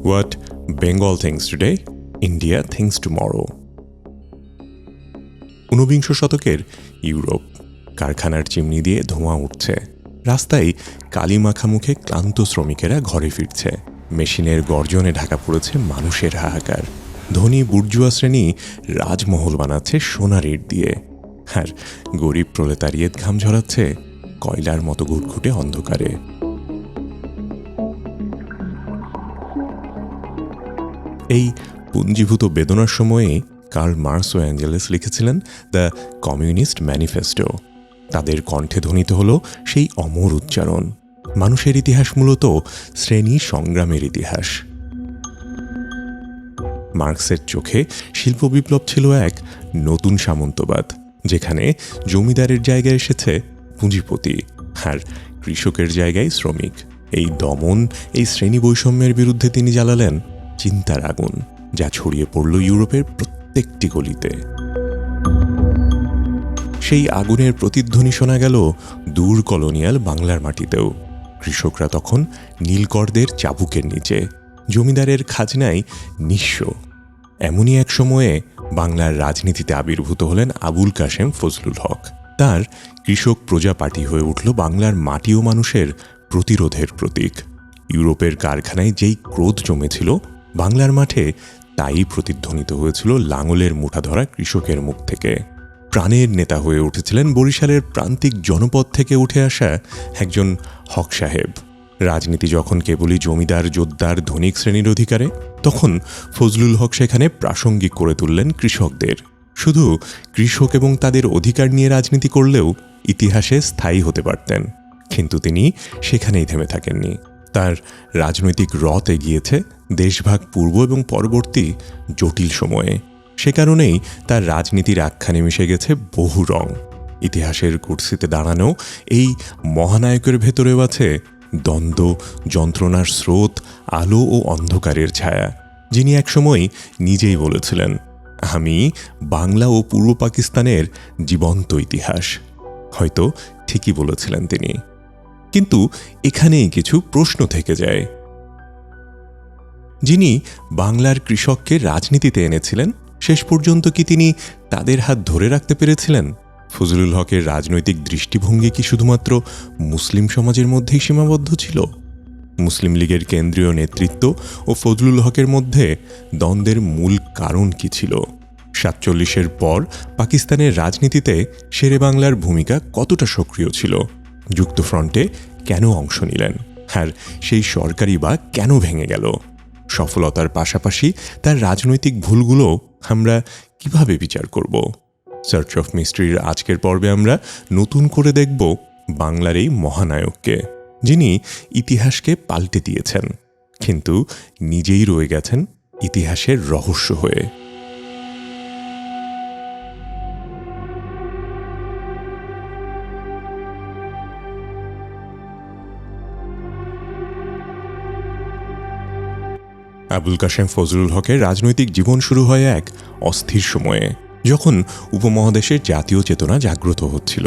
What Bengal thinks today, India thinks tomorrow. ঊনবিংশ শতকের Europe, কারখানার চিমনি দিয়ে ধোঁয়া উঠছে, রাস্তায় কালি মাখা মুখে ক্লান্ত শ্রমিকেরা ঘরে ফিরছে, মেশিনের গর্জনে ঢাকা পড়েছে মানুষের হাহাকার। ধনী বুর্জুয়া শ্রেণী রাজমহল বানাচ্ছে সোনার ইট দিয়ে, আর গরিব প্রলেতারিয়েত ঘাম ঝরাচ্ছে কয়লার মতো ঘুটঘুটে অন্ধকারে। এই পুঞ্জীভূত বেদনার সময়ে কার্ল মার্কস ও অ্যাঞ্জেলেস লিখেছিলেন দ্য কমিউনিস্ট ম্যানিফেস্টো। তাদের কণ্ঠে ধ্বনিত হল সেই অমর উচ্চারণ, মানুষের ইতিহাস মূলত শ্রেণী সংগ্রামের ইতিহাস। মার্কসের চোখে শিল্প বিপ্লব ছিল এক নতুন সামন্তবাদ, যেখানে জমিদারের জায়গায় এসেছে পুঁজিপতি আর কৃষকের জায়গায় শ্রমিক। এই দমন, এই শ্রেণী বৈষম্যের বিরুদ্ধে তিনি জ্বালালেন চিন্তার আগুন, যা ছড়িয়ে পড়ল ইউরোপের প্রত্যেকটি গলিতে। সেই আগুনের প্রতিধ্বনি শোনা গেল দূর কলোনিয়াল বাংলার মাটিতেও। কৃষকরা তখন নীলকরদের চাবুকের নিচে, জমিদারের খাজনায় নিঃস্ব। এমনই এক সময়ে বাংলার রাজনীতিতে আবির্ভূত হলেন আবুল কাশেম ফজলুল হক। তার কৃষক প্রজা পার্টি হয়ে উঠল বাংলার মাটি ও মানুষের প্রতিরোধের প্রতীক। ইউরোপের কারখানায় যেই ক্রোধ জমেছিল, বাংলার মাঠে তাই প্রতিধ্বনিত হয়েছিল লাঙলের মুঠা ধরা কৃষকের মুখ থেকে। প্রাণের নেতা হয়ে উঠেছিলেন বরিশালের প্রান্তিক জনপদ থেকে উঠে আসা একজন হক সাহেব। রাজনীতি যখন কেবলই জমিদার যোদ্ধার ধনিক শ্রেণীর অধিকারে, তখন ফজলুল হক সেখানে প্রাসঙ্গিক করে তুললেন কৃষকদের। শুধু কৃষক এবং তাদের অধিকার নিয়ে রাজনীতি করলেও ইতিহাসে স্থায়ী হতে পারতেন, কিন্তু তিনি সেখানেই থেমে থাকেননি। তার রাজনৈতিক রথ এগিয়েছে দেশভাগ পূর্ব এবং পরবর্তী জটিল সময়ে। সে কারণেই তার রাজনীতির আখ্যানে মিশে গেছে বহু রং। ইতিহাসের কুর্সিতে দাঁড়ানো এই মহানায়কের ভেতরেও আছে দ্বন্দ্ব, যন্ত্রণার স্রোত, আলো ও অন্ধকারের ছায়া, যিনি একসময় নিজেই বলেছিলেন, আমি বাংলা ও পূর্ব পাকিস্তানের জীবন্ত ইতিহাস। হয়তো ঠিকই বলেছিলেন তিনি, কিন্তু এখানেই কিছু প্রশ্ন থেকে যায়। যিনি বাংলার কৃষককে রাজনীতিতে এনেছিলেন, শেষ পর্যন্ত কি তিনি তাদের হাত ধরে রাখতে পেরেছিলেন? ফজলুল হকের রাজনৈতিক দৃষ্টিভঙ্গি কি শুধুমাত্র মুসলিম সমাজের মধ্যেই সীমাবদ্ধ ছিল? মুসলিম লীগের কেন্দ্রীয় নেতৃত্ব ও ফজলুল হকের মধ্যে দ্বন্দ্বের মূল কারণ কি ছিল? 47-এর পর পাকিস্তানের রাজনীতিতে শেরে বাংলার ভূমিকা কতটা সক্রিয় ছিল? যুক্তফ্রন্টে কেন অংশ নিলেন, আর সেই সরকারই বা কেন ভেঙে গেল? সফলতার পাশাপাশি তার রাজনৈতিক ভুলগুলো আমরা কিভাবে বিচার করব? সার্চ অফ মিস্ট্রির আজকের পর্বে আমরা নতুন করে দেখব বাংলার এই মহানায়ককে, যিনি ইতিহাসকে পাল্টে দিয়েছেন, কিন্তু নিজেই রয়ে গেছেন ইতিহাসের রহস্য হয়ে। আবুল কাশেম ফজলুল হকের রাজনৈতিক জীবন শুরু হয় এক অস্থির সময়ে, যখন উপমহাদেশের জাতীয় চেতনা জাগ্রত হচ্ছিল।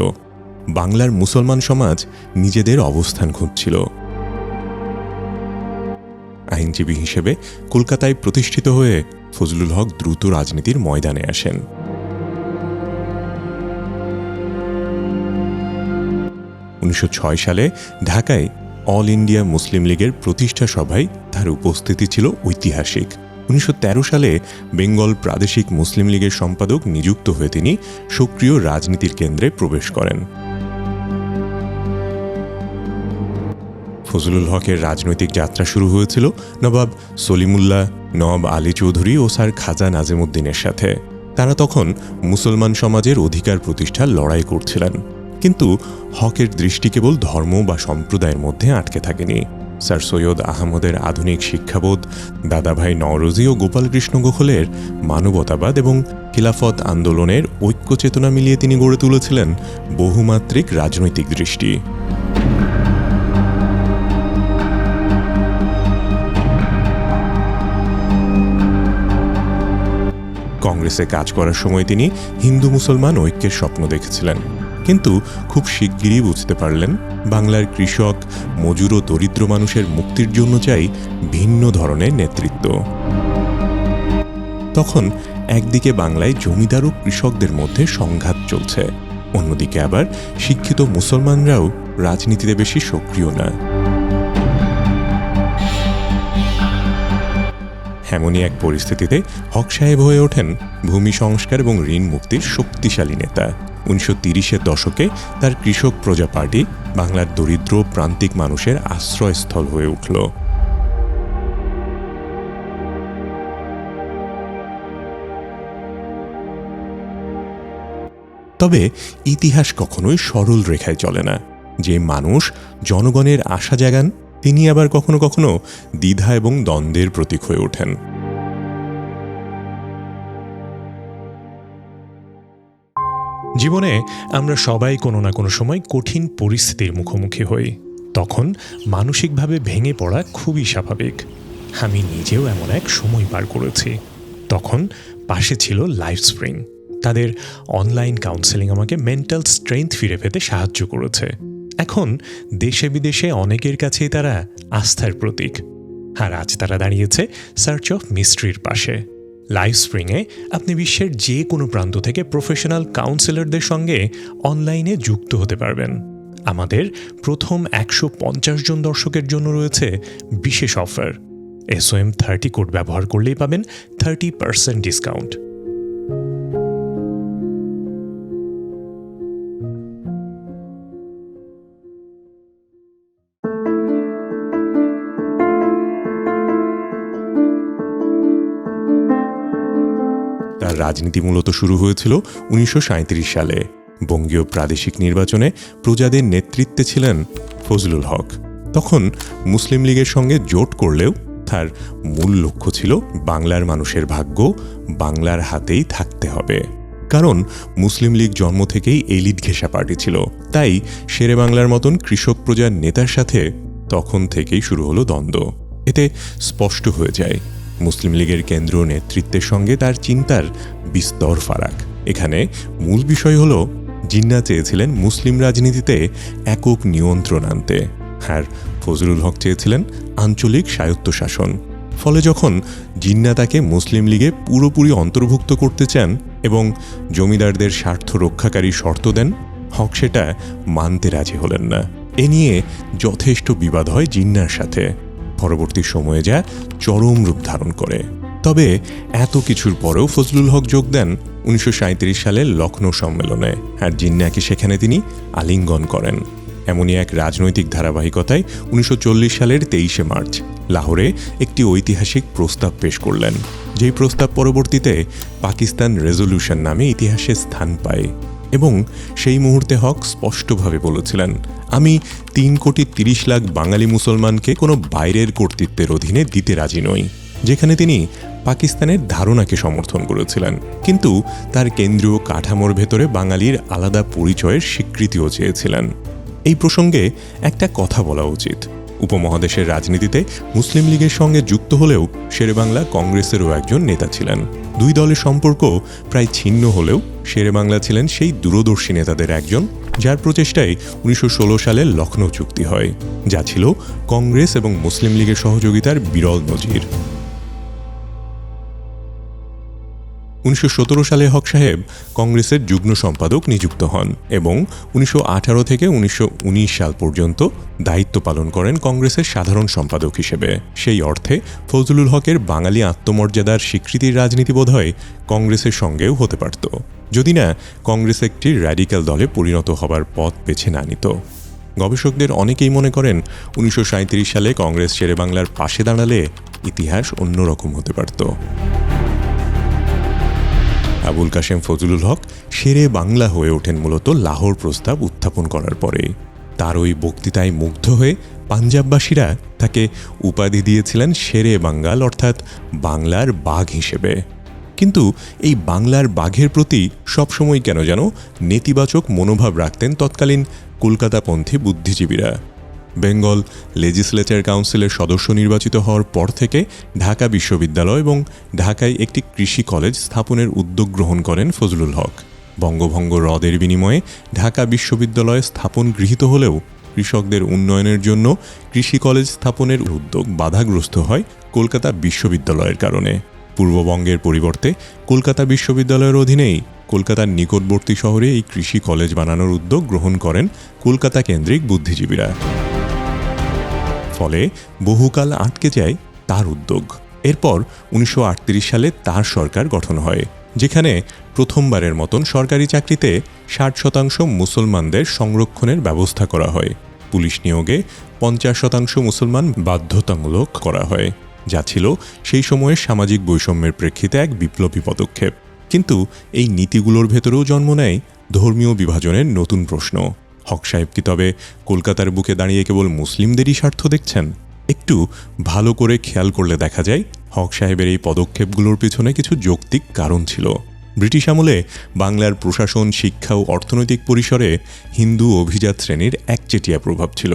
বাংলার মুসলমান সমাজ নিজেদের অবস্থান খুঁজছিল। আইনজীবী হিসেবে কলকাতায় প্রতিষ্ঠিত হয়ে ফজলুল হক দ্রুত রাজনীতির ময়দানে আসেন। 1906 সালে ঢাকায় অল ইন্ডিয়া মুসলিম লীগের প্রতিষ্ঠা সভায় তার উপস্থিতি ছিল ঐতিহাসিক। 1913 সালে বেঙ্গল প্রাদেশিক মুসলিম লীগের সম্পাদক নিযুক্ত হয়ে তিনি সক্রিয় রাজনীতির কেন্দ্রে প্রবেশ করেন। ফজলুল হকের রাজনৈতিক যাত্রা শুরু হয়েছিল নবাব সলিমুল্লাহ, নওয়াব আলী চৌধুরী ও স্যার খাজা নাজিমুদ্দিনের সাথে। তারা তখন মুসলমান সমাজের অধিকার প্রতিষ্ঠার লড়াই করছিলেন, কিন্তু হকের দৃষ্টি কেবল ধর্ম বা সম্প্রদায়ের মধ্যে আটকে থাকেনি। স্যার সৈয়দ আহমদের আধুনিক শিক্ষাবোধ, দাদাভাই নওরোজি ও গোপালকৃষ্ণ গোখলের মানবতাবাদ এবং খিলাফত আন্দোলনের ঐক্য চেতনা মিলিয়ে তিনি গড়ে তুলেছিলেন বহুমাত্রিক রাজনৈতিক দৃষ্টি। কংগ্রেসে কাজ করার সময় তিনি হিন্দু মুসলমান ঐক্যের স্বপ্ন দেখেছিলেন। কিন্তু খুব শিগগিরই বুঝতে পারলেন বাংলার কৃষক, মজুর ও দরিদ্র মানুষের মুক্তির জন্য চাই ভিন্ন ধরনের নেতৃত্ব। তখন একদিকে বাংলায় জমিদার ও কৃষকদের মধ্যে সংঘাত চলছে, অন্যদিকে আবার শিক্ষিত মুসলমানরাও রাজনীতিতে বেশি সক্রিয় না। এমনই এক পরিস্থিতিতে হক সাহেব হয়ে ওঠেন ভূমি সংস্কার এবং ঋণ মুক্তির শক্তিশালী নেতা। 1930-এর দশকে তার কৃষক প্রজা পার্টি বাংলার দরিদ্র প্রান্তিক মানুষের আশ্রয়স্থল হয়ে উঠল। তবে ইতিহাস কখনোই সরল রেখায় চলে না। যে মানুষ জনগণের আশা জাগান, তিনি আবার কখনো কখনো দ্বিধা এবং দ্বন্দ্বের প্রতীক হয়ে ওঠেন। জীবনে আমরা সবাই কোনো না কোনো সময় কঠিন পরিস্থিতির মুখোমুখি হই। তখন মানসিকভাবে ভেঙে পড়া খুবই স্বাভাবিক। আমি নিজেও এমন এক সময় পার করেছি। তখন পাশে ছিল লাইফস্প্রিং। তাদের অনলাইন কাউন্সেলিং আমাকে মেন্টাল স্ট্রেংথ ফিরে পেতে সাহায্য করেছে। এখন দেশে বিদেশে অনেকের কাছেই তারা আস্থার প্রতীক। আর আজ তারা দাঁড়িয়েছে সার্চ অফ মিস্ট্রির পাশে। লাইফস্প্রিংয়ে আপনি বিশ্বের যে কোনো প্রান্ত থেকে প্রফেশনাল কাউন্সেলরদের সঙ্গে অনলাইনে যুক্ত হতে পারবেন। আমাদের প্রথম 150 জন দর্শকের জন্য রয়েছে বিশেষ অফার। SOM30 কোড ব্যবহার করলেই পাবেন 30% ডিসকাউন্ট। তার রাজনীতি মূলত শুরু হয়েছিল 1937 সালে। বঙ্গীয় প্রাদেশিক নির্বাচনে প্রজাদের নেতৃত্বে ছিলেন ফজলুল হক। তখন মুসলিম লীগের সঙ্গে জোট করলেও তার মূল লক্ষ্য ছিল বাংলার মানুষের ভাগ্য বাংলার হাতেই থাকতে হবে। কারণ মুসলিম লীগ জন্ম থেকেই এলিট ঘেঁষা পার্টি ছিল, তাই শেরে বাংলার মতন কৃষক প্রজার নেতার সাথে তখন থেকেই শুরু হলো দ্বন্দ্ব। এতে স্পষ্ট হয়ে যায় মুসলিম লীগের কেন্দ্রীয় নেতৃত্বের সঙ্গে তার চিন্তার বিস্তর ফারাক। এখানে মূল বিষয় হলো জিন্নাহ চেয়েছিলেন মুসলিম রাজনীতিতে একক নিয়ন্ত্রণ আনতে, আর ফজলুল হক চেয়েছিলেন আঞ্চলিক স্বায়ত্তশাসন। ফলে যখন জিন্নাহ তাকে মুসলিম লীগে পুরোপুরি অন্তর্ভুক্ত করতে চান এবং জমিদারদের স্বার্থ রক্ষাকারী শর্ত দেন, হক সেটা মানতে রাজি হলেন না। এ নিয়ে যথেষ্ট বিবাদ হয় জিন্নাহর সাথে। পরবর্তী সময়ে যা চরম রূপ ধারণ করে। তবে এত কিছুর পরেও ফজলুল হক যোগ দেন 1937 সালের লখনৌ সম্মেলনে, আর জিন্নাহকে সেখানে তিনি আলিঙ্গন করেন। এমনই এক রাজনৈতিক ধারাবাহিকতায় 1940 সালের 23শে মার্চ লাহোরে একটি ঐতিহাসিক প্রস্তাব পেশ করলেন, যেই প্রস্তাব পরবর্তীতে পাকিস্তান রেজলিউশন নামে ইতিহাসে স্থান পায়। এবং সেই মুহূর্তে হক স্পষ্টভাবে বলেছিলেন, আমি 3,30,00,000 বাঙালি মুসলমানকে কোনো বাইরের কর্তৃত্বের অধীনে দিতে রাজি নই, যেখানে তিনি পাকিস্তানের ধারণাকে সমর্থন করেছিলেন, কিন্তু তার কেন্দ্রীয় কাঠামোর ভেতরে বাঙালির আলাদা পরিচয়ের স্বীকৃতিও চেয়েছিলেন। এই প্রসঙ্গে একটা কথা বলা উচিত। উপমহাদেশের রাজনীতিতে মুসলিম লীগের সঙ্গে যুক্ত হলেও শেরেবাংলা কংগ্রেসেরও একজন নেতা ছিলেন। দুই দলের সম্পর্ক প্রায় ছিন্ন হলেও শেরেবাংলা ছিলেন সেই দূরদর্শী নেতাদের একজন, যার প্রচেষ্টায় 1916 সালে লখনৌ চুক্তি হয়, যা ছিল কংগ্রেস এবং মুসলিম লীগের সহযোগিতার বিরল নজির। 1917 সালে হক সাহেব কংগ্রেসের যুগ্ম সম্পাদক নিযুক্ত হন এবং 1918 থেকে 1919 সাল পর্যন্ত দায়িত্ব পালন করেন কংগ্রেসের সাধারণ সম্পাদক হিসেবে। সেই অর্থে ফজলুল হকের বাঙালি আত্মমর্যাদার স্বীকৃতির রাজনীতি বোধহয় কংগ্রেসের সঙ্গেও হতে পারত, যদি না কংগ্রেস একটি র্যাডিক্যাল দলে পরিণত হবার পথ বেছে না নিত। গবেষকদের অনেকেই মনে করেন 1937 সালে কংগ্রেস শেরেবাংলার পাশে দাঁড়ালে ইতিহাস অন্যরকম হতে পারত। আবুল কাশেম ফজলুল হক শেরে বাংলা হয়ে ওঠেন মূলত লাহোর প্রস্তাব উত্থাপন করার পরে। তার ওই বক্তৃতায় মুগ্ধ হয়ে পাঞ্জাববাসীরা তাকে উপাধি দিয়েছিলেন শেরে বাঙ্গাল, অর্থাৎ বাংলার বাঘ হিসেবে। কিন্তু এই বাংলার বাঘের প্রতি সবসময় কেন যেন নেতিবাচক মনোভাব রাখতেন তৎকালীন কলকাতাপন্থী বুদ্ধিজীবীরা। বেঙ্গল লেজিসলেচার কাউন্সিলের সদস্য নির্বাচিত হওয়ার পর থেকে ঢাকা বিশ্ববিদ্যালয় এবং ঢাকায় একটি কৃষি কলেজ স্থাপনের উদ্যোগ গ্রহণ করেন ফজলুল হক। বঙ্গভঙ্গ হ্রদের বিনিময়ে ঢাকা বিশ্ববিদ্যালয় স্থাপন গৃহীত হলেও কৃষকদের উন্নয়নের জন্য কৃষি কলেজ স্থাপনের উদ্যোগ বাধাগ্রস্ত হয় কলকাতা বিশ্ববিদ্যালয়ের কারণে। পূর্ববঙ্গের পরিবর্তে কলকাতা বিশ্ববিদ্যালয়ের অধীনেই কলকাতার নিকটবর্তী শহরে এই কৃষি কলেজ বানানোর উদ্যোগ গ্রহণ করেন কলকাতা কেন্দ্রিক বুদ্ধিজীবীরা। ফলে বহুকাল আটকে যায় তার উদ্যোগ। এরপর 1938 সালে তার সরকার গঠন হয়, যেখানে প্রথমবারের মতন সরকারি চাকরিতে 60% মুসলমানদের সংরক্ষণের ব্যবস্থা করা হয়। পুলিশ নিয়োগে 50% মুসলমান বাধ্যতামূলক করা হয়, যা ছিল সেই সময়ে সামাজিক বৈষম্যের প্রেক্ষিতে এক বিপ্লবী পদক্ষেপ। কিন্তু এই নীতিগুলোর ভেতরেও জন্ম নেয় ধর্মীয় বিভাজনের নতুন প্রশ্ন। হক সাহেব কি তবে কলকাতার বুকে দাঁড়িয়ে কেবল মুসলিমদেরই স্বার্থ দেখছেন? একটু ভালো করে খেয়াল করলে দেখা যায় হক সাহেবের এই পদক্ষেপগুলোর পিছনে কিছু যৌক্তিক কারণ ছিল। ব্রিটিশ আমলে বাংলার প্রশাসন, শিক্ষা ও অর্থনৈতিক পরিসরে হিন্দু অভিজাত শ্রেণীর একচেটিয়া প্রভাব ছিল।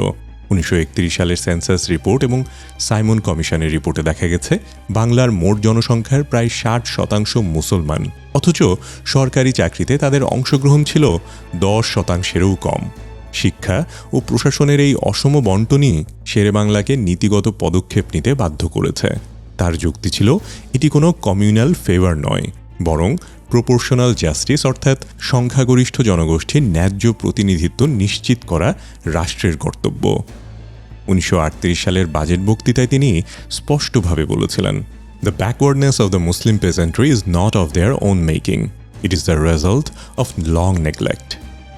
1931 সালের সেন্সাস রিপোর্ট এবং সাইমন কমিশনের রিপোর্টে দেখা গেছে বাংলার মোট জনসংখ্যার প্রায় 60% মুসলমান, অথচ সরকারি চাকরিতে তাদের অংশগ্রহণ ছিল 10%-এরও কম। শিক্ষা ও প্রশাসনের এই অসম বণ্টনই শেরেবাংলাকে নীতিগত পদক্ষেপ নিতে বাধ্য করেছে। তার যুক্তি ছিল এটি কোনো কমিউনাল ফেভার নয়, বরং প্রপোর্শনাল জাস্টিস, অর্থাৎ সংখ্যাগরিষ্ঠ জনগোষ্ঠীর ন্যায্য প্রতিনিধিত্ব নিশ্চিত করা রাষ্ট্রের কর্তব্য। 1938 সালের বাজেট বক্তৃতায় তিনি স্পষ্টভাবে বলেছিলেন, "The backwardness of the Muslim peasantry is not of their own making. It is the result of long neglect."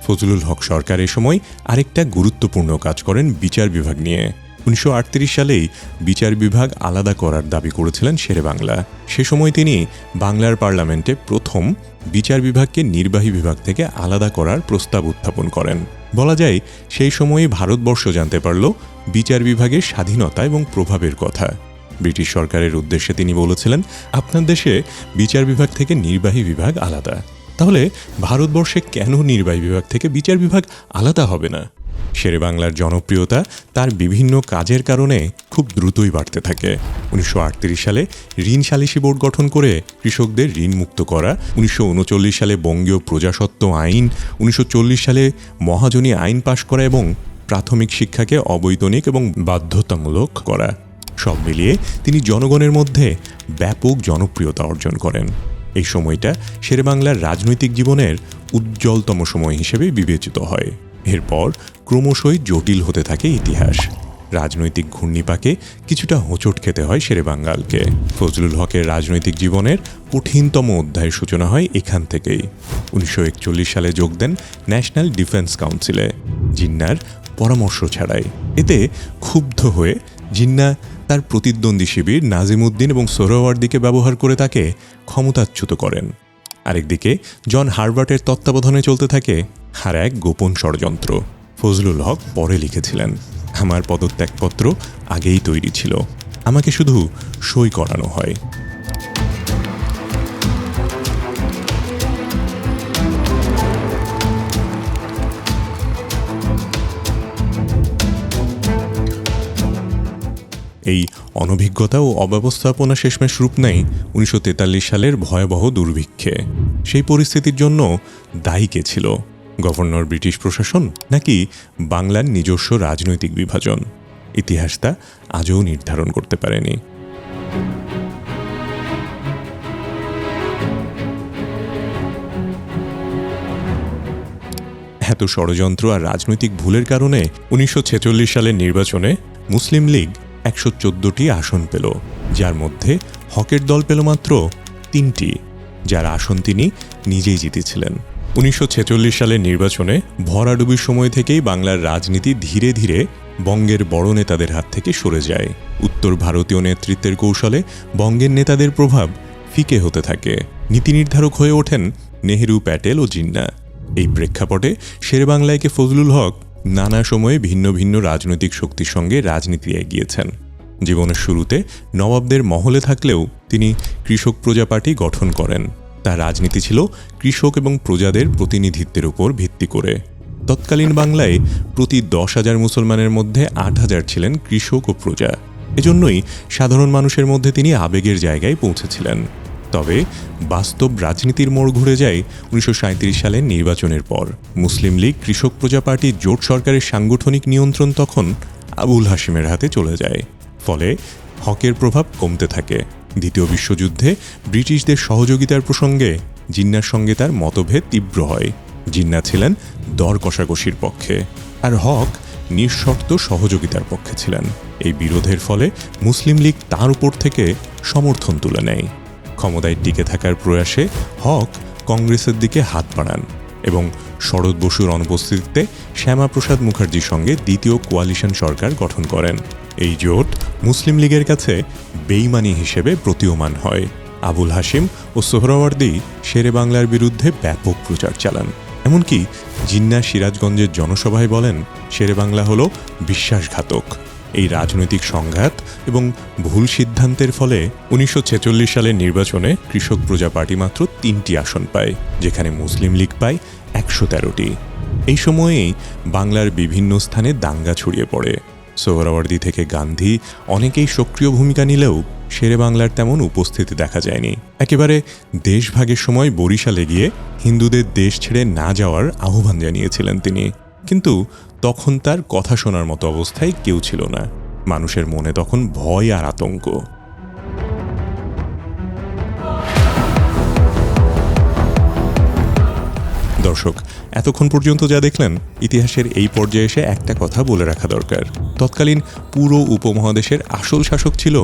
Fazlul হক সরকার এ সময় আরেকটা গুরুত্বপূর্ণ কাজ করেন বিচার বিভাগ নিয়ে। 1938 সালেই বিচার বিভাগ আলাদা করার দাবি করেছিলেন শেরেবাংলা। সে সময় তিনি বাংলার পার্লামেন্টে প্রথম বিচার বিভাগকে নির্বাহী বিভাগ থেকে আলাদা করার প্রস্তাব উত্থাপন করেন। বলা যায় সেই সময়ে ভারতবর্ষ জানতে পারল বিচার বিভাগের স্বাধীনতা এবং প্রভাবের কথা। ব্রিটিশ সরকারের উদ্দেশ্যে তিনি বলেছিলেন, আপনার দেশে বিচার বিভাগ থেকে নির্বাহী বিভাগ আলাদা, তাহলে ভারতবর্ষে কেন নির্বাহী বিভাগ থেকে বিচার বিভাগ আলাদা হবে না? শেরেবাংলার জনপ্রিয়তা তার বিভিন্ন কাজের কারণে খুব দ্রুতই বাড়তে থাকে। 1938 সালে ঋণ সালিসি বোর্ড গঠন করে কৃষকদের ঋণ মুক্ত করা, 1939 সালে বঙ্গীয় প্রজাস্বত্ব আইন, 1940 সালে মহাজনী আইন পাশ করা এবং প্রাথমিক শিক্ষাকে অবৈতনিক এবং বাধ্যতামূলক করা, সব মিলিয়ে তিনি জনগণের মধ্যে ব্যাপক জনপ্রিয়তা অর্জন করেন। এই সময়টা শেরেবাংলার রাজনৈতিক জীবনের উজ্জ্বলতম সময় হিসেবে বিবেচিত হয়। এরপর ক্রমশই জটিল হতে থাকে ইতিহাস। রাজনৈতিক ঘূর্ণিপাকে কিছুটা হোঁচট খেতে হয় শেরেবাংলাকে। ফজলুল হকের রাজনৈতিক জীবনের কঠিনতম অধ্যায়ের সূচনা হয় এখান থেকেই। 1941 সালে যোগ দেন ন্যাশনাল ডিফেন্স কাউন্সিলে, জিন্নার পরামর্শ ছাড়াই। এতে ক্ষুব্ধ হয়ে জিন্না তার প্রতিদ্বন্দ্বী শিবির নাজিমউদ্দিন এবং সোহরাওয়ার্দীকে ব্যবহার করে তাকে ক্ষমতাচ্যুত করেন। আরেকদিকে জন হারবার্টের তত্ত্বাবধানে চলতে থাকে আর এক গোপন ষড়যন্ত্র। ফজলুল হক পরে লিখেছিলেন, আমার পদত্যাগপত্র আগেই তৈরি ছিল, আমাকে শুধু সই করানো হয়। এই অনভিজ্ঞতা ও অব্যবস্থাপনা শেষমেশ রূপ নেয় 1943 সালের ভয়াবহ দুর্ভিক্ষে। সেই পরিস্থিতির জন্য দায়ী কে ছিল? গভর্নর, ব্রিটিশ প্রশাসন, নাকি বাংলার নিজস্ব রাজনৈতিক বিভাজন? ইতিহাস তা আজও নির্ধারণ করতে পারেনি। এত ষড়যন্ত্র আর রাজনৈতিক ভুলের কারণে 1946 সালের নির্বাচনে মুসলিম লীগ 114টি আসন পেল, যার মধ্যে হকের দল পেল মাত্র 3টি, যার আসন তিনি নিজেই জিতেছিলেন। 1946 সালের নির্বাচনে ভরাডুবির সময় থেকেই বাংলার রাজনীতি ধীরে ধীরে বঙ্গের বড় নেতাদের হাত থেকে সরে যায়। উত্তর ভারতীয় নেতৃত্বের কৌশলে বঙ্গের নেতাদের প্রভাব ফিকে হতে থাকে। নীতি নির্ধারক হয়ে ওঠেন নেহেরু, প্যাটেল ও জিন্না। এই প্রেক্ষাপটে শেরেবাংলাকে ফজলুল হক নানা সময়ে ভিন্ন ভিন্ন রাজনৈতিক শক্তির সঙ্গে রাজনীতি এগিয়েছেন। জীবনের শুরুতে নবাবদের মহলে থাকলেও তিনি কৃষক প্রজা পার্টি গঠন করেন। তার রাজনীতি ছিল কৃষক এবং প্রজাদের প্রতিনিধিত্বের উপর ভিত্তি করে। তৎকালীন বাংলায় প্রতি 10,000 মুসলমানের মধ্যে 8,000 ছিলেন কৃষক ও প্রজা। এজন্যই সাধারণ মানুষের মধ্যে তিনি আবেগের জায়গায় পৌঁছেছিলেন। তবে বাস্তব রাজনীতির মোড় ঘুরে যায় 1937 সালের নির্বাচনের পর। মুসলিম লীগ কৃষক প্রজা পার্টি জোট সরকারের সাংগঠনিক নিয়ন্ত্রণ তখন আবুল হাশিমের হাতে চলে যায়। ফলে হকের প্রভাব কমতে থাকে। দ্বিতীয় বিশ্বযুদ্ধে ব্রিটিশদের সহযোগিতার প্রসঙ্গে জিন্নার সঙ্গে তার মতভেদ তীব্র হয়। জিন্না ছিলেন দর কষাকষির পক্ষে, আর হক নিঃশর্ত সহযোগিতার পক্ষে ছিলেন। এই বিরোধের ফলে মুসলিম লীগ তার উপর থেকে সমর্থন তুলে নেয়। ক্ষমতায় টিকে থাকার প্রয়াসে হক কংগ্রেসের দিকে হাত বাড়ান এবং শরৎ বসুর অনুপস্থিতিতে শ্যামাপ্রসাদ মুখার্জির সঙ্গে দ্বিতীয় কোয়ালিশন সরকার গঠন করেন। এই জোট মুসলিম লীগের কাছে বেইমানি হিসেবে প্রতীয়মান হয়। আবুল হাশিম ও সোহরাওয়ার্দী শেরে বাংলার বিরুদ্ধে ব্যাপক প্রচার চালান। এমনকি জিন্না সিরাজগঞ্জের জনসভায় বলেন, শেরে বাংলা হল বিশ্বাসঘাতক। এই রাজনৈতিক সংঘাত এবং ভুল সিদ্ধান্তের ফলে 1946 সালের নির্বাচনে কৃষক প্রজা পার্টি মাত্র 3টি আসন পায়, যেখানে মুসলিম লীগ পায় 113টি। এই সময়েই বাংলার বিভিন্ন স্থানে দাঙ্গা ছড়িয়ে পড়ে। সোহরাওয়ার্দী থেকে গান্ধী অনেকেই সক্রিয় ভূমিকা নিলেও শেরে বাংলার তেমন উপস্থিতি দেখা যায়নি। একেবারে দেশভাগের সময় বরিশালে গিয়ে হিন্দুদের দেশ ছেড়ে না যাওয়ার আহ্বান জানিয়েছিলেন তিনি, কিন্তু তখন তার কথা শোনার মতো অবস্থায় কেউ ছিল না। মানুষের মনে তখন ভয় আর আতঙ্ক। দর্শক, এতক্ষণ পর্যন্ত যা দেখলেন, ইতিহাসের এই পর্যায়ে এসে একটা কথা বলে রাখা দরকার। তৎকালীন পুরো উপমহাদেশের আসল শাসক ছিল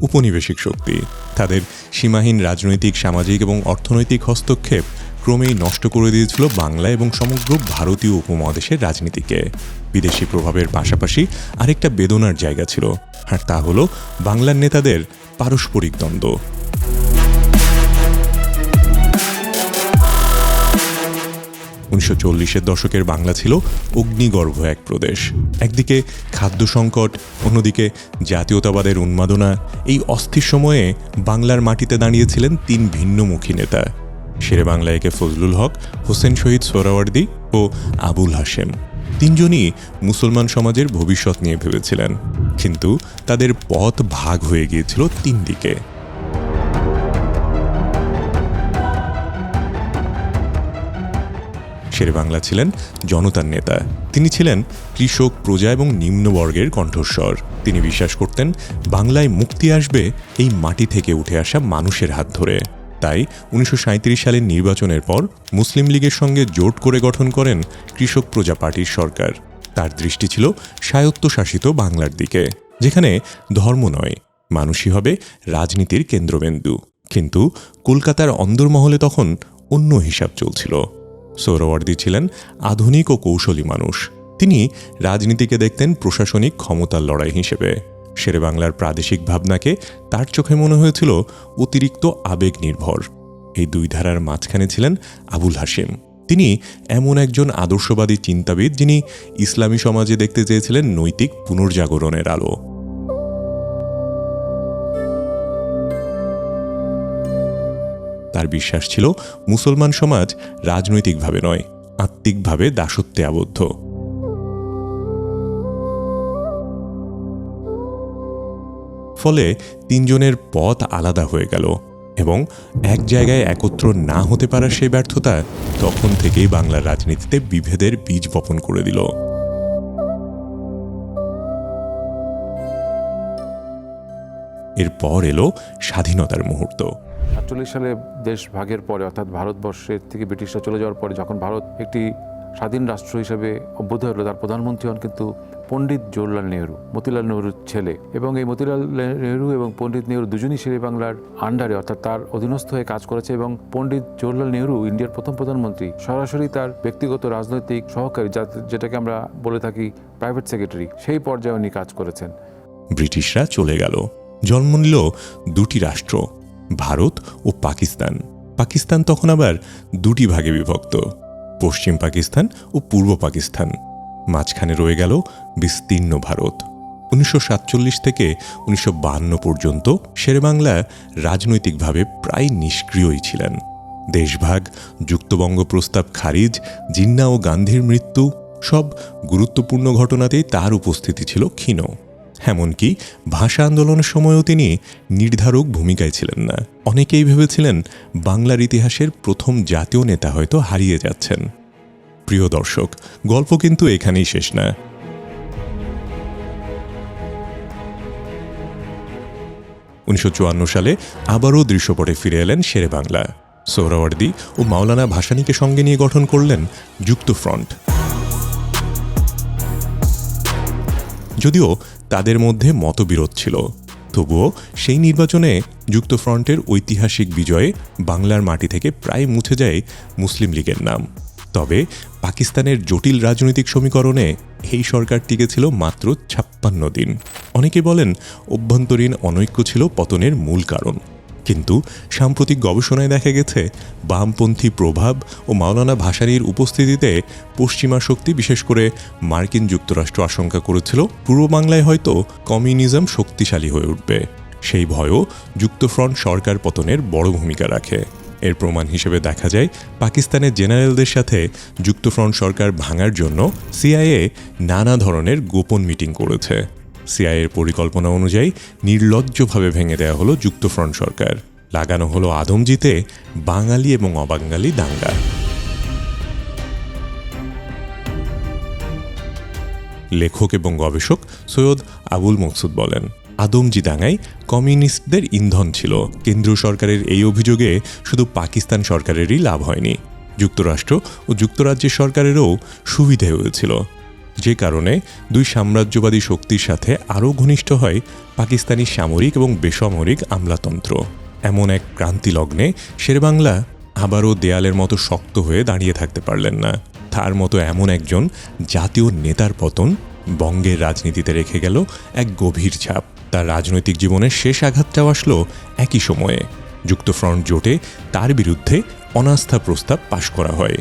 উপনিবেশিক শক্তি। তাদের সীমাহীন রাজনৈতিক, সামাজিক এবং অর্থনৈতিক হস্তক্ষেপ ক্রমেই নষ্ট করে দিয়েছিল বাংলা এবং সমগ্র ভারতীয় উপমহাদেশের রাজনীতিকে। বিদেশি প্রভাবের পাশাপাশি আরেকটা বেদনার জায়গা ছিল, আর তা হলো বাংলার নেতাদের পারস্পরিক দ্বন্দ্ব। 1940-এর দশকের বাংলা ছিল অগ্নিগর্ভ এক প্রদেশ। একদিকে খাদ্য সংকট, অন্যদিকে জাতীয়তাবাদের উন্মাদনা। এই অস্থির সময়ে বাংলার মাটিতে দাঁড়িয়েছিলেন 3 ভিন্নমুখী নেতা: শেরে বাংলা একে ফজলুল হক, হোসেন শহীদ সোহরাওয়ার্দী ও আবুল হাশেম। 3 জনই মুসলমান সমাজের ভবিষ্যৎ নিয়ে ভেবেছিলেন, কিন্তু তাদের পথ ভাগ হয়ে গিয়েছিল 3 দিকে। শেরে বাংলা ছিলেন জনতার নেতা। তিনি ছিলেন কৃষক, প্রজা এবং নিম্নবর্গের কণ্ঠস্বর। তিনি বিশ্বাস করতেন বাংলায় মুক্তি আসবে এই মাটি থেকে উঠে আসা মানুষের হাত ধরে। তাই 1937 সালের নির্বাচনের পর মুসলিম লীগের সঙ্গে জোট করে গঠন করেন কৃষক প্রজা পার্টির সরকার। তার দৃষ্টি ছিল স্বায়ত্তশাসিত বাংলার দিকে, যেখানে ধর্ম নয়, মানুষই হবে রাজনীতির কেন্দ্রবিন্দু। কিন্তু কলকাতার অন্দরমহলে তখন অন্য হিসাব চলছিল। সোহরাওয়ার্দী ছিলেন আধুনিক ও কৌশলী মানুষ। তিনি রাজনীতিকে দেখতেন প্রশাসনিক ক্ষমতার লড়াই হিসেবে। শেরে বাংলার প্রাদেশিক ভাবনাকে তার চোখে মনে হয়েছিল অতিরিক্ত আবেগ নির্ভর। এই 2 ধারার মাঝখানে ছিলেন আবুল হাশিম। তিনি এমন একজন আদর্শবাদী চিন্তাবিদ, যিনি ইসলামী সমাজে দেখতে চেয়েছিলেন নৈতিক পুনর্জাগরণের আলো। তার বিশ্বাস ছিল মুসলমান সমাজ রাজনৈতিকভাবে নয়, আত্মিকভাবে দাসত্বে আবদ্ধ। ফলে 3 জনের পথ আলাদা হয়ে গেল এবং এক জায়গায় একত্র না হতে পারার সেই ব্যর্থতা তখন থেকেই বাংলার রাজনীতিতে বিভেদের বীজ বপন করে দিল। এরপর এলো স্বাধীনতার মুহূর্ত। 48 সালে দেশ ভাগের পরে, অর্থাৎ ভারতবর্ষের থেকে ব্রিটিশরা চলে যাওয়ার পরে, যখন ভারত একটি স্বাধীন রাষ্ট্র হিসেবে অভ্যুদয় হলো, তার প্রধানমন্ত্রী হন কিন্তু পণ্ডিত জওহরলাল নেহরু, মতিলাল নেহরুর ছেলে। এবং এই মতিলাল নেহরু এবং পণ্ডিত নেহরু দুজনই শেরে বাংলার আন্ডারে, অর্থাৎ তার অধীনস্থ হয়ে কাজ করেছে। এবং পণ্ডিত জওহরলাল নেহরু ইন্ডিয়ার প্রথম প্রধানমন্ত্রী, সরাসরি তার ব্যক্তিগত রাজনৈতিক সহকারী, যেটাকে আমরা বলে থাকি প্রাইভেট সেক্রেটারি, সেই পর্যায়ে উনি কাজ করেছেন। ব্রিটিশরা চলে গেল, জন্ম নিল 2টি রাষ্ট্র, ভারত ও পাকিস্তান। পাকিস্তান তখন আবার 2টি ভাগে বিভক্ত, পশ্চিম পাকিস্তান ও পূর্ব পাকিস্তান। মাঝখানে রয়ে গেল বিস্তীর্ণ ভারত। 1947 থেকে 1952 পর্যন্ত শেরে বাংলা রাজনৈতিকভাবে প্রায় নিষ্ক্রিয়ই ছিলেন। দেশভাগ, যুক্তবঙ্গ প্রস্তাব খারিজ, জিন্না ও গান্ধীর মৃত্যু, সব গুরুত্বপূর্ণ ঘটনাতেই তার উপস্থিতি ছিল ক্ষীণ। এমনকি ভাষা আন্দোলনের সময়ও তিনি নির্ধারক ভূমিকায় ছিলেন না। অনেকেই ভেবেছিলেন বাংলার ইতিহাসের প্রথম জাতীয় নেতা হয়তো হারিয়ে যাচ্ছেন। প্রিয় দর্শক, গল্প কিন্তু এখানেই শেষ না। 1954 সালে আবারও দৃশ্যপটে ফিরে এলেন শেরেবাংলা। সোহরাওয়ার্দী ও মাওলানা ভাসানীকে সঙ্গে নিয়ে গঠন করলেন যুক্তফ্রন্ট। যদিও তাদের মধ্যে মতবিরোধ ছিল, তবুও সেই নির্বাচনে যুক্তফ্রন্টের ঐতিহাসিক বিজয়ে বাংলার মাটি থেকে প্রায় মুছে যায় মুসলিম লীগের নাম। তবে পাকিস্তানের জটিল রাজনৈতিক সমীকরণে এই সরকার টিকেছিল মাত্র 56 দিন। অনেকে বলেন অভ্যন্তরীণ অনৈক্য ছিল পতনের মূল কারণ, কিন্তু সাম্প্রতিক গবেষণায় দেখা গেছে বামপন্থী প্রভাব ও মাওলানা ভাসানীর উপস্থিতিতে পশ্চিমা শক্তি, বিশেষ করে মার্কিন যুক্তরাষ্ট্র আশঙ্কা করেছিল পূর্ব বাংলায় হয়তো কমিউনিজম শক্তিশালী হয়ে উঠবে। সেই ভয়ও যুক্তফ্রন্ট সরকার পতনের বড় ভূমিকা রাখে। এর প্রমাণ হিসেবে দেখা যায় পাকিস্তানের জেনারেলদের সাথে যুক্তফ্রন্ট সরকার ভাঙার জন্য সিআইএ নানা ধরনের গোপন মিটিং করেছে। সিআইএর পরিকল্পনা অনুযায়ী নির্লজ্জভাবে ভেঙে দেওয়া হলো যুক্তফ্রন্ট সরকার। লাগানো হলো আদমজিতে বাঙালি এবং অবাঙালি দাঙ্গা। লেখক এবং গবেষক সৈয়দ আবুল মকসুদ বলেন, আদমজি দাঙ্গায় কমিউনিস্টদের ইন্ধন ছিল। কেন্দ্রীয় সরকারের এই অভিযোগে শুধু পাকিস্তান সরকারেরই লাভ হয়নি, যুক্তরাষ্ট্র ও যুক্তরাজ্যের সরকারেরও সুবিধে হয়েছিল। যে কারণে দুই সাম্রাজ্যবাদী শক্তির সাথে আরও ঘনিষ্ঠ হয় পাকিস্তানি সামরিক এবং বেসামরিক আমলাতন্ত্র। এমন এক ক্রান্তি লগ্নে শেরেবাংলা আবারও দেয়ালের মতো শক্ত হয়ে দাঁড়িয়ে থাকতে পারলেন না। তার মতো এমন একজন জাতীয় নেতার পতন বঙ্গের রাজনীতিতে রেখে গেল এক গভীর ছাপ। তার রাজনৈতিক জীবনের শেষ আঘাতটাও আসলো একই সময়ে। যুক্তফ্রন্ট জোটে তার বিরুদ্ধে অনাস্থা প্রস্তাব পাশ করা হয়।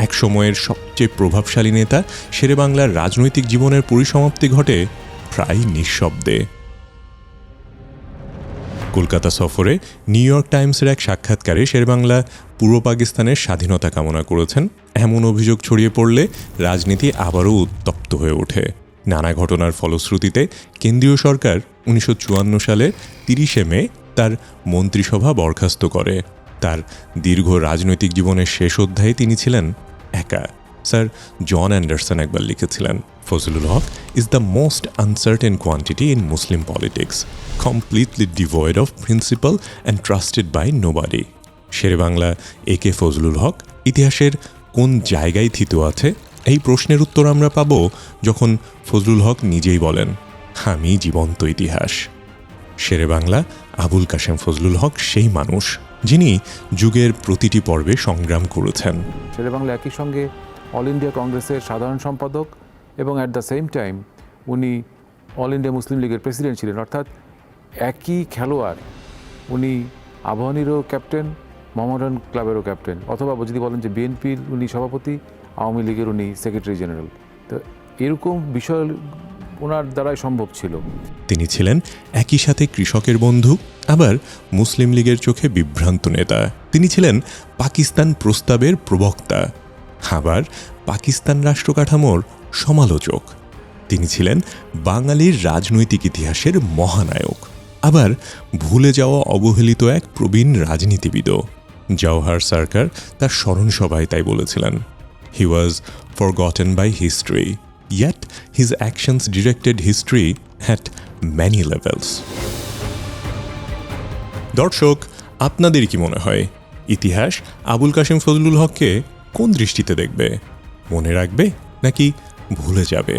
এক সময়ের সবচেয়ে প্রভাবশালী নেতা শেরেবাংলার রাজনৈতিক জীবনের পরিসমাপ্তি ঘটে প্রায় নিঃশব্দে। কলকাতা সফরে নিউ ইয়র্ক টাইমসের এক সাক্ষাৎকারে শেরেবাংলা পূর্ব পাকিস্তানের স্বাধীনতা কামনা করেছেন। এমন অভিযোগ ছড়িয়ে পড়লে রাজনীতি আবারও উত্তপ্ত হয়ে ওঠে। নানা ঘটনার ফলশ্রুতিতে কেন্দ্রীয় সরকার 1954 সালের 30 মে তার মন্ত্রিসভা বরখাস্ত করে। তার দীর্ঘ রাজনৈতিক জীবনের শেষ অধ্যায়ে তিনি ছিলেন একা। স্যার জন অ্যান্ডারসন একবার লিখেছিলেন, ফজলুল হক is the most uncertain quantity in Muslim politics, completely devoid of principle and trusted by nobody. Sherebangla একে ফজলুল হক ইতিহাসের কোন জায়গায় থিত আছে? এই প্রশ্নের উত্তর আমরা পাব যখন ফজলুল হক নিজেই বলেন, আমি জীবন্ত ইতিহাস। শেরেবাংলা আবুল কাশেম ফজলুল হক সেই মানুষ যিনি যুগের প্রতিটি পর্বে সংগ্রাম করেছেন। শেরেবাংলা একই সঙ্গে অল ইন্ডিয়া কংগ্রেসের সাধারণ সম্পাদক এবং অ্যাট দ্য সেম টাইম উনি অল ইন্ডিয়া মুসলিম লীগের প্রেসিডেন্ট ছিলেন। অর্থাৎ একই খেলোয়াড়, উনি আবাহনীরও ক্যাপ্টেন, মোহামেডান ক্লাবেরও ক্যাপ্টেন, অথবা যদি বলেন যে বিএনপির উনি সভাপতি, আওয়ামী লীগের উনি সেক্রেটারি জেনারেল। তো এরকম বিষয় ওনার দ্বারাই সম্ভব ছিল। তিনি ছিলেন একই সাথে কৃষকের বন্ধু, আবার মুসলিম লীগের চোখে বিভ্রান্ত নেতা। তিনি ছিলেন পাকিস্তান প্রস্তাবের প্রবক্তা, আবার পাকিস্তান রাষ্ট্র কাঠামোর সমালোচক। তিনি ছিলেন বাঙালির রাজনৈতিক ইতিহাসের মহানায়ক, আবার ভুলে যাওয়া অবহেলিত এক প্রবীণ রাজনীতিবিদও। জওহর সরকার তার স্মরণসভায় তাই বলেছিলেন, he was forgotten by history, yet his actions directed history at many levels. দর্শক, আপনাদের কি মনে হয় ইতিহাস আবুল কাশেম ফজলুল হককে কোন দৃষ্টিতে দেখবে? মনে রাখবে নাকি ভুলে যাবে?